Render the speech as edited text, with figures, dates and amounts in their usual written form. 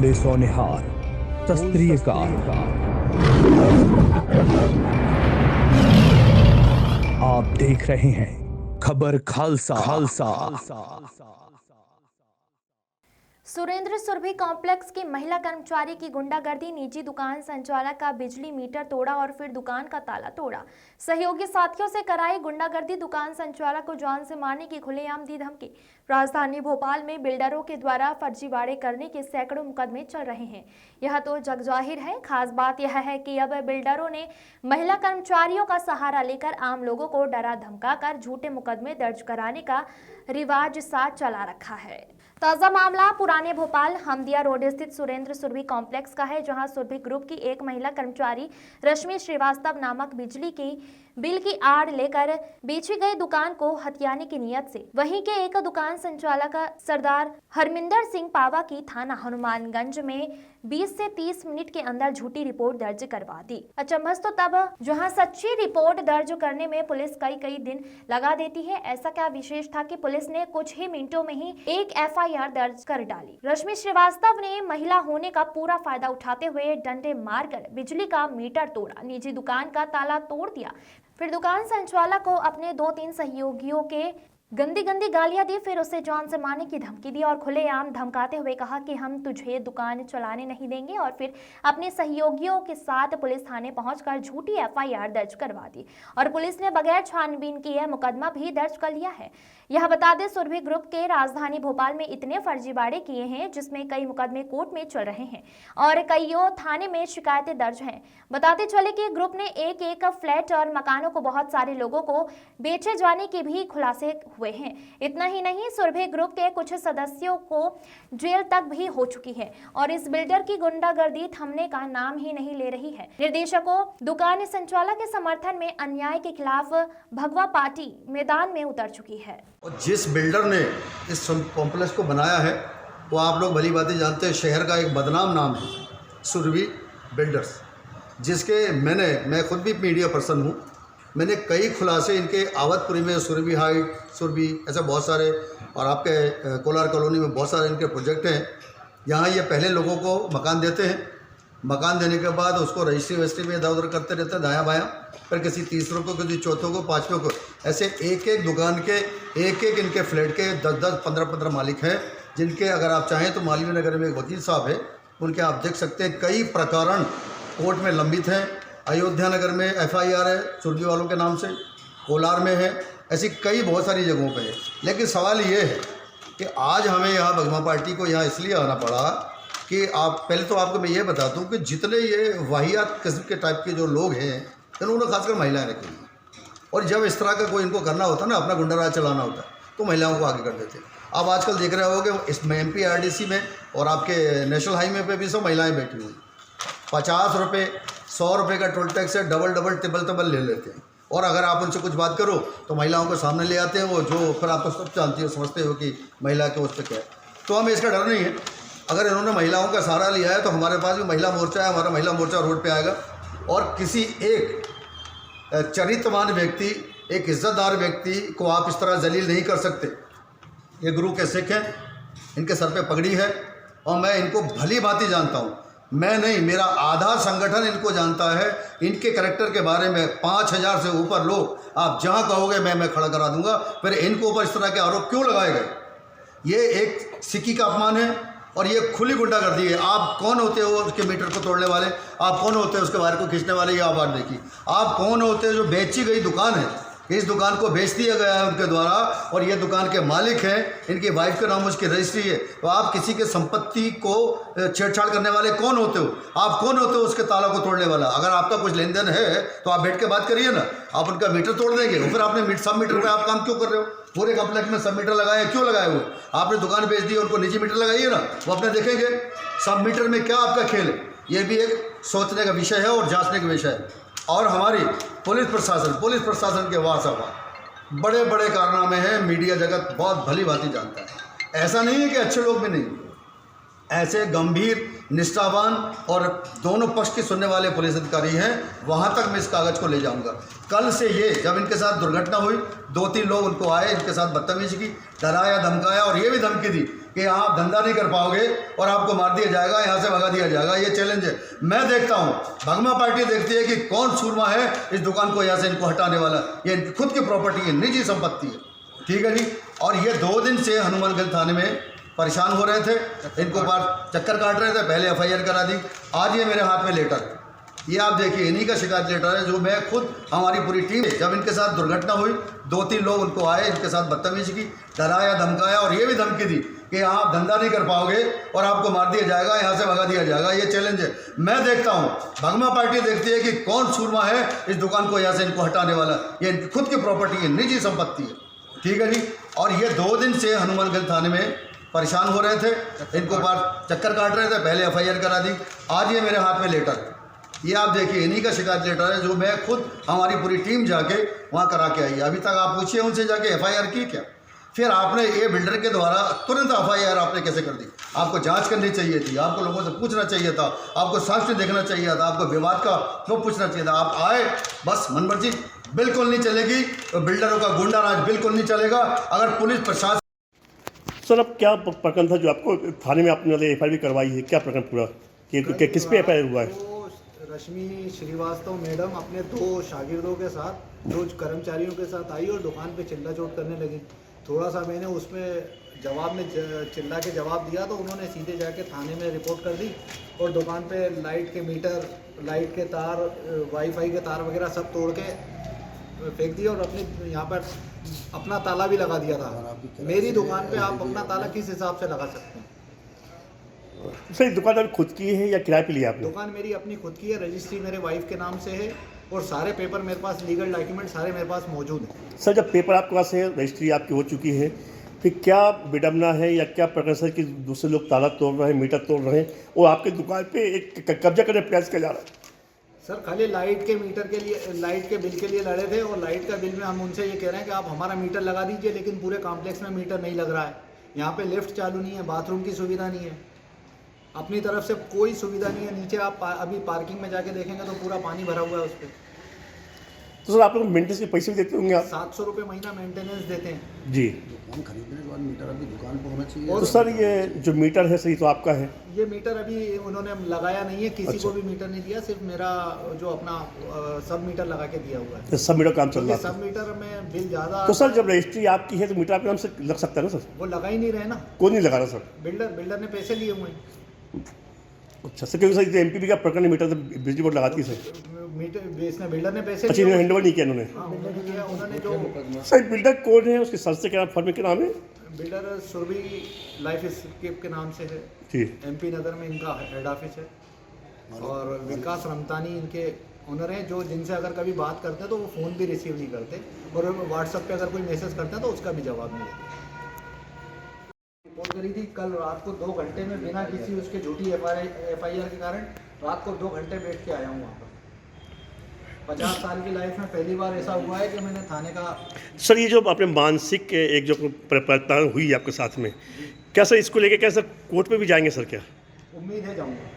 बोले सोनिहार, शस्त्रीय काल। आप देख रहे हैं खबर खालसा। सुरेंद्र सुरभि कॉम्प्लेक्स की महिला कर्मचारी की गुंडागर्दी, निजी दुकान संचालक का बिजली मीटर तोड़ा और फिर दुकान का ताला तोड़ा। सहयोगी साथियों से कराई गुंडागर्दी, दुकान संचालक को जान से मारने की खुलेआम दी धमकी। राजधानी भोपाल में बिल्डरों के द्वारा फर्जीवाड़े करने के सैकड़ों मुकदमे चल रहे हैं। यह तो जगजाहिर है। खास बात यह है कि अब बिल्डरों ने महिला कर्मचारियों का सहारा लेकर आम लोगों को डरा धमकाकर झूठे मुकदमे दर्ज कराने का रिवाज सा चला रखा है। ताजा मामला पुराने भोपाल हमदिया रोड स्थित सुरेंद्र सुरभि कॉम्प्लेक्स का है, जहां सुरभि ग्रुप की एक महिला कर्मचारी रश्मि श्रीवास्तव नामक बिजली की बिल की आड़ लेकर बेची गई दुकान को हथियाने की नियत से वहीं के एक दुकान संचालक सरदार हरमिंदर सिंह पावा की थाना हनुमानगंज में 20 से 30 मिनट के अंदर झूठी रिपोर्ट दर्ज करवा दी। अचंभस तो तब जहां सच्ची रिपोर्ट दर्ज करने में पुलिस कई दिन लगा देती है। ऐसा क्या विशेष था कि पुलिस ने कुछ ही मिनटों में ही एक FIR दर्ज कर डाली। रश्मि श्रीवास्तव ने महिला होने का पूरा फायदा उठाते हुए डंडे मारकर बिजली का मीटर तोड़ा, निजी दुकान का ताला तोड़ दिया, फिर दुकान संचालक को अपने 2-3 सहयोगियों के गंदी गालियां दी, फिर उसे जान से मारने की धमकी दी और खुलेआम धमकाते हुए कहा कि हम तुझे दुकान चलाने नहीं देंगे और फिर अपने सहयोगियों के साथ पुलिस थाने पहुंचकर झूठी FIR दर्ज करवा दी और पुलिस ने बगैर छानबीन किए मुकदमा भी दर्ज कर लिया है। यह बता दें, सुरभि ग्रुप के राजधानी भोपाल में इतने फर्जीवाड़े किए हैं जिसमें कई मुकदमे कोर्ट में चल रहे हैं और कईयों थाने में शिकायतें दर्ज हैं। बताते चले कि ग्रुप ने एक फ्लैट और मकानों को बहुत सारे लोगों को बेचे जाने के भी खुलासे हुए हैं। इतना ही नहीं, सुरभि ग्रुप के कुछ सदस्यों को जेल तक भी हो चुकी है और इस बिल्डर की गुंडागर्दी थमने का नाम ही नहीं ले रही है। निर्देशकों, दुकान संचालक के समर्थन में अन्याय के खिलाफ भगवा पार्टी मैदान में उतर चुकी है। और जिस बिल्डर ने इस कॉम्प्लेक्स को बनाया है वो आप लोग भली बातें जानते हैं, शहर का एक बदनाम नाम है सुरभि बिल्डर्स, जिसके मैं खुद भी मीडिया पर्सन हूँ। मैंने कई खुलासे इनके आवतपुरी में सुरभि हाइट, सुरभि ऐसे बहुत सारे, और आपके कोलार कॉलोनी में बहुत सारे इनके प्रोजेक्ट हैं। यहाँ ये पहले लोगों को मकान देते हैं, मकान देने के बाद उसको रजिस्ट्री में इधर उधर करते रहते हैं दायां बायां, फिर किसी तीसरों को, किसी चौथों को, पाँचवें को, ऐसे एक दुकान के एक इनके फ्लैट के 10-10, 15-15 मालिक हैं, जिनके अगर आप चाहें तो मालवीय नगर में एक वकील साहब है, उनके आप देख सकते हैं कई प्रकरण कोर्ट में लंबित हैं। अयोध्या नगर में FIR है सुरभि वालों के नाम से, कोलार में है, ऐसी कई बहुत सारी जगहों पे है। लेकिन सवाल ये है कि आज हमें यहाँ भगवा पार्टी को यहाँ इसलिए आना पड़ा कि आप पहले तो आपको मैं ये बता दूँ कि जितने ये वाहियात किस्म के टाइप के जो लोग हैं, इन्होंने खासकर महिलाएं रखी हैं, और जब इस तरह का कोई इनको करना होता ना, अपना गुंडाराज चलाना होता, तो महिलाओं को आगे कर देते। आप आजकल देख रहे होगे इसमें MP RDC में और आपके नेशनल हाईवे पे भी सब महिलाएं बैठी हुई, 50 रुपये 100 रुपये का टोल टैक्स है, डबल ट्रिपल ले लेते हैं, और अगर आप उनसे कुछ बात करो तो महिलाओं को सामने ले आते हैं वो, जो फिर आप तो सब जानती हो, समझते हो कि महिला के उस पर क्या है। तो हमें इसका डर नहीं है। अगर इन्होंने महिलाओं का सहारा लिया है तो हमारे पास भी महिला मोर्चा है, हमारा महिला मोर्चा रोड पे आएगा, और किसी एक चरित्रवान व्यक्ति, एक इज्जतदार व्यक्ति को आप इस तरह जलील नहीं कर सकते। ये गुरु के सिख हैं, इनके सर पे पगड़ी है, और मैं इनको भली भांति जानता हूँ। मैं नहीं, मेरा आधा संगठन इनको जानता है। इनके कैरेक्टर के बारे में 5000 से ऊपर लोग आप जहाँ कहोगे मैं खड़ा करा दूंगा। फिर इनको ऊपर इस तरह के आरोप क्यों लगाए गए? ये एक सिक्की का अपमान है और ये खुली गुंडागर्दी है। आप कौन होते हो उसके मीटर को तोड़ने वाले? आप कौन होते हो उसके वायर को खींचने वाले? ये आप बात देखिए। आप कौन होते हो जो बेची गई दुकान है, इस दुकान को बेच दिया गया है उनके द्वारा, और ये दुकान के मालिक हैं, इनकी वाइफ के नाम उसकी रजिस्ट्री है। तो आप किसी के संपत्ति को छेड़छाड़ करने वाले कौन होते हो? आप कौन होते हो उसके ताला को तोड़ने वाला? अगर आपका कुछ लेन देन है तो आप बैठ के बात करिए ना। आप उनका मीटर तोड़ देंगे, फिर आपने सब मीटर में आप काम क्यों कर रहे हो? पूरे कॉम्प्लेक्स में सब मीटर लगाए, क्यों लगाए हुए? आपने दुकान बेच दी, उनको निजी मीटर लगाइए ना, वो अपने देखेंगे सब मीटर में क्या आपका खेल है। ये भी एक सोचने का विषय है और जांचने का विषय है। और हमारी पुलिस प्रशासन के वाह बड़े बड़े कारनामे हैं, मीडिया जगत बहुत भली भांति जानता है। ऐसा नहीं है कि अच्छे लोग भी नहीं, ऐसे गंभीर, निष्ठावान और दोनों पक्ष की सुनने वाले पुलिस अधिकारी हैं। वहाँ तक मैं इस कागज़ को ले जाऊँगा। कल से ये जब इनके साथ दुर्घटना हुई, 2-3 लोग उनको आए, इनके साथ बदतमीजी की, डराया धमकाया और ये भी धमकी दी कि यहाँ आप धंधा नहीं कर पाओगे और आपको मार दिया जाएगा, यहाँ से भगा दिया जाएगा। ये चैलेंज है। मैं देखता हूँ, भगमा पार्टी देखती है कि कौन सूरमा है इस दुकान को यहाँ से इनको हटाने वाला। ये खुद की प्रॉपर्टी है, निजी संपत्ति है, ठीक है जी। और ये 2 दिन से हनुमानगंज थाने में परेशान हो रहे थे, इनको बार चक्कर काट रहे थे। पहले FIR करा दी, आज ये मेरे हाथ में लेटर, ये आप देखिए इन्हीं का शिकायत लेटर है, जो मैं खुद, हमारी पूरी टीम, जब इनके साथ दुर्घटना हुई 2-3 लोग उनको आए, इनके साथ बदतमीजी की, डराया धमकाया और ये भी धमकी दी कि यहाँ आप धंधा नहीं कर पाओगे और आपको मार दिया जाएगा, यहाँ से भगा दिया जाएगा। ये चैलेंज है। मैं देखता हूँ, भगमा पार्टी देखती है कि कौन सूरमा है इस दुकान को यहाँ से इनको हटाने वाला। ये खुद की प्रॉपर्टी है, निजी संपत्ति है, ठीक है जी। और ये 2 दिन से हनुमानगंज थाने में परेशान हो रहे थे, इनको बार चक्कर काट रहे थे। पहले FIR करा दी, आज ये मेरे हाथ में लेटर, ये आप देखिए इन्हीं का शिकायत लेटर है, जो मैं खुद, हमारी पूरी टीम जाके वहाँ करा के आई है। अभी तक आप पूछिए उनसे जाके FIR की क्या? फिर आपने ये बिल्डर के द्वारा तुरंत FIR आपने कैसे कर दी? आपको जांच करनी चाहिए थी, आपको लोगों से पूछना चाहिए था, आपको साक्ष्य देखना चाहिए था, आपको विवाद का क्यों पूछना चाहिए था? आप आए बस मनमर्जी, बिल्कुल नहीं चलेगी। तो बिल्डरों का गुंडाराज बिल्कुल नहीं चलेगा। अगर पुलिस प्रशासन। सर, अब क्या प्रकरण था जो आपको थाने में आपने FIR करवाई है? क्या प्रकरण पूरा कि किस पे FIR हुआ है? रश्मि श्रीवास्तव मैडम अपने 2 शागिर्दों के साथ, 2 कर्मचारियों के साथ आई और दुकान पे चिल्ला चोट करने लगी। थोड़ा सा मैंने उसमें जवाब में चिल्ला के जवाब दिया तो उन्होंने सीधे जाके थाने में रिपोर्ट कर दी और दुकान पे लाइट के मीटर, लाइट के तार, वाईफाई के तार वगैरह सब तोड़ के फेंक दिया और अपने यहाँ पर अपना ताला भी लगा दिया था। मेरी दुकान पे आप अपना ताला किस हिसाब से लगा सकते हैं? सर, दुकान अभी खुद की है या किराए पे लिया आपने? दुकान मेरी अपनी खुद की है, रजिस्ट्री मेरे वाइफ के नाम से है और सारे पेपर मेरे पास, लीगल डॉक्यूमेंट सारे मेरे पास मौजूद हैं। सर, जब पेपर आपके पास है, रजिस्ट्री आपकी हो चुकी है, फिर क्या विडम्बना है या क्या प्रकरण सर कि दूसरे लोग ताला तोड़ रहे हैं, मीटर तोड़ रहे हैं और आपकी दुकान पे एक कब्जा करने का प्रयास किया जा रहा है? सर, खाली लाइट के मीटर के लिए, लाइट के बिल के लिए लड़े थे और लाइट का बिल में हम उनसे ये कह रहे हैं कि आप हमारा मीटर लगा दीजिए, लेकिन पूरे कॉम्प्लेक्स में मीटर नहीं लग रहा है। यहाँ पे लिफ्ट चालू नहीं है, बाथरूम की सुविधा नहीं है, अपनी तरफ से कोई सुविधा नहीं है। नीचे आप अभी पार्किंग में जाके देखेंगे तो पूरा पानी भरा हुआ है उस पर। तो सर, आप लोग मेंटेनेंस के पैसे भी देते होंगे आप? 700 रुपये महीना मेंटेनेंस देते हैं जी। दुकान खरीदने के बाद मीटर अभी दुकान पर होना चाहिए। तो सर, ये जो मीटर है सही तो आपका है? ये मीटर अभी उन्होंने लगाया नहीं है, किसी अच्छा। को भी मीटर नहीं दिया, सिर्फ मेरा जो अपना सब मीटर लगा के दिया हुआ है। तो सब मीटर काम चल रहा है? सब मीटर में बिल ज़्यादा। तो सर, जब रजिस्ट्री आपकी है तो मीटर आपके नाम से लग सकता है ना सर? वो लगा ही नहीं रहे ना, कौन नहीं लगा रहा सर? बिल्डर ने पैसे लिए हुए हैं। अच्छा सर, क्योंकि सर MPP का प्रकरण मीटर तो बिजली बोर्ड लगाती है सर। मीटर इसने बिल्डर ने पैसे अच्छा, इन्होंने हैंडओवर नहीं किया इन्होंने? हाँ, उन्होंने किया। उन्होंने जो सर, बिल्डर कौन है, उसके संस्था क्या फर्म के नाम है? बिल्डर सुरभि लाइफ स्केप के नाम से है जी। MP नगर में इनका हेड ऑफिस है और विकास रमतानी इनके ओनर हैं, जो जिनसे अगर कभी बात करते हैं तो वो फ़ोन भी रिसीव नहीं करते और व्हाट्सएप पे अगर कोई मैसेज करते हैं तो उसका भी जवाब नहीं देते। रिपोर्ट करी थी कल रात को 2 घंटे में, बिना किसी उसके झूठी FIR के कारण रात को 2 घंटे बैठ के आया हूँ वहाँ पर। 50 साल की लाइफ में पहली बार ऐसा हुआ है कि मैंने थाने का। सर, ये जो आपने मानसिक एक जो प्रताड़ना हुई आपके साथ में, क्या सर इसको लेके क्या सर कोर्ट पे भी जाएंगे सर? क्या उम्मीद है जाऊँगा।